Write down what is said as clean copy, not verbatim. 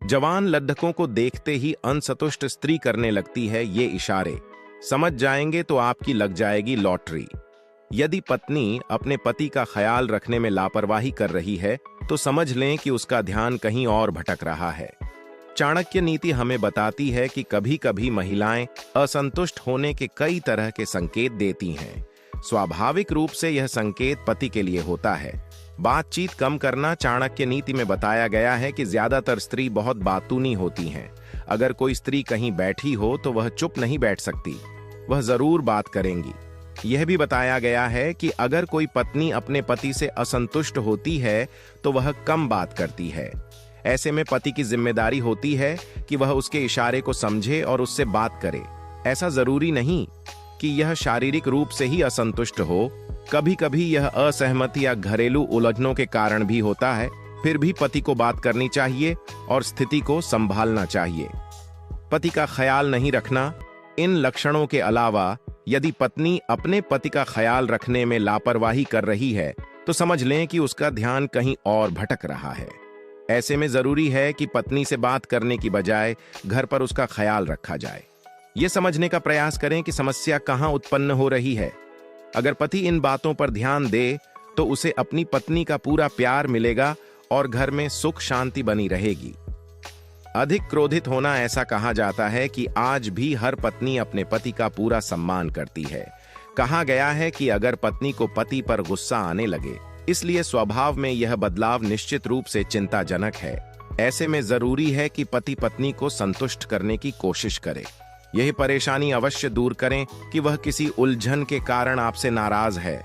जवान लड्ढकों को देखते ही असंतुष्ट स्त्री करने लगती है ये इशारे। समझ जाएंगे तो आपकी लग जाएगी लॉटरी। यदि पत्नी अपने पति का ख्याल रखने में लापरवाही कर रही है तो समझ लें कि उसका ध्यान कहीं और भटक रहा है। चाणक्य नीति हमें बताती है कि कभी कभी महिलाएं असंतुष्ट होने के कई तरह के संकेत देती हैं। स्वाभाविक रूप से यह संकेत पति के लिए होता है। बातचीत कम करना चाणक्य नीति में बताया गया है कि ज्यादातर स्त्री बहुत बातूनी होती हैं। अगर कोई स्त्री कहीं बैठी हो तो वह चुप नहीं बैठ सकती, वह जरूर बात करेंगी। यह भी बताया गया है कि अगर कोई पत्नी अपने पति से असंतुष्ट होती है तो वह कम बात करती है। ऐसे में पति की जिम्मेदारी होती है कि वह उसके इशारे को समझे और उससे बात करे। ऐसा जरूरी नहीं कि यह शारीरिक रूप से ही असंतुष्ट हो, कभी कभी यह असहमति या घरेलू उलझनों के कारण भी होता है। फिर भी पति को बात करनी चाहिए और स्थिति को संभालना चाहिए। पति का ख्याल नहीं रखना। इन लक्षणों के अलावा यदि पत्नी अपने पति का ख्याल रखने में लापरवाही कर रही है तो समझ लें कि उसका ध्यान कहीं और भटक रहा है। ऐसे में जरूरी है कि पत्नी से बात करने की बजाय घर पर उसका ख्याल रखा जाए। ये समझने का प्रयास करें कि समस्या कहाँ उत्पन्न हो रही है। अगर पति इन बातों पर ध्यान दे तो उसे अपनी पत्नी का पूरा प्यार मिलेगा और घर में सुख शांति बनी रहेगी। अधिक क्रोधित होना, ऐसा कहा जाता है कि आज भी हर पत्नी अपने पति का पूरा सम्मान करती है। कहा गया है कि अगर पत्नी को पति पर गुस्सा आने लगे, इसलिए स्वभाव में यह बदलाव निश्चित रूप से चिंताजनक है। ऐसे में जरूरी है कि पति पत्नी को संतुष्ट करने की कोशिश करे। यही परेशानी अवश्य दूर करें कि वह किसी उलझन के कारण आपसे नाराज है।